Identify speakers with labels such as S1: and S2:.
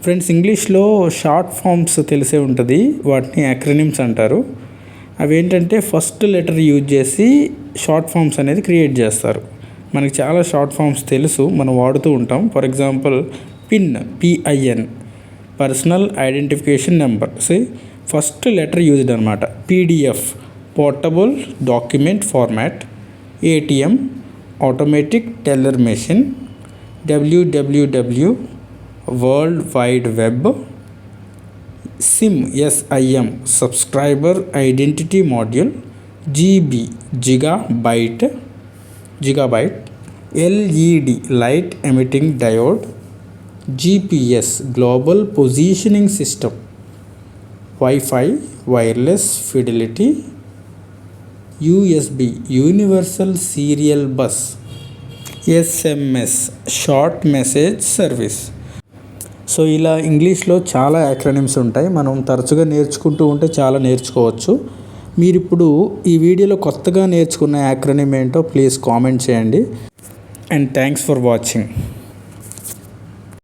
S1: Friends, ఇంగ్లీష్లో short forms తెలిసే ఉంటుంది, వాటిని యాక్రోనిమ్స్ అంటారు. అవి ఏంటంటే ఫస్ట్ లెటర్ యూజ్ చేసి షార్ట్ ఫామ్స్ అనేది క్రియేట్ చేస్తారు. మనకి చాలా షార్ట్ ఫామ్స్ తెలుసు, మనం వాడుతూ ఉంటాం. For example PIN, P I N, personal identification number, first letter used అనమాట. PDF, portable document format. ATM, automatic teller machine. WWW, world wide web. SIM, S I M, subscriber identity module. GB, gigabyte. LED, light emitting diode. GPS, global positioning system. Wifi, wireless fidelity. USB, universal serial bus. SMS, short message service. So ఇలా ఇంగ్లీష్లో చాలా acronyms ఉంటాయి. మనం తరచుగా నేర్చుకుంటూ ఉంటే చాలా నేర్చుకోవచ్చు. మీరు ఇప్పుడు ఈ వీడియోలో కొత్తగా నేర్చుకున్న యాక్రోనిమ్ ఏంటో ప్లీజ్ కామెంట్ చేయండి. And thanks for watching.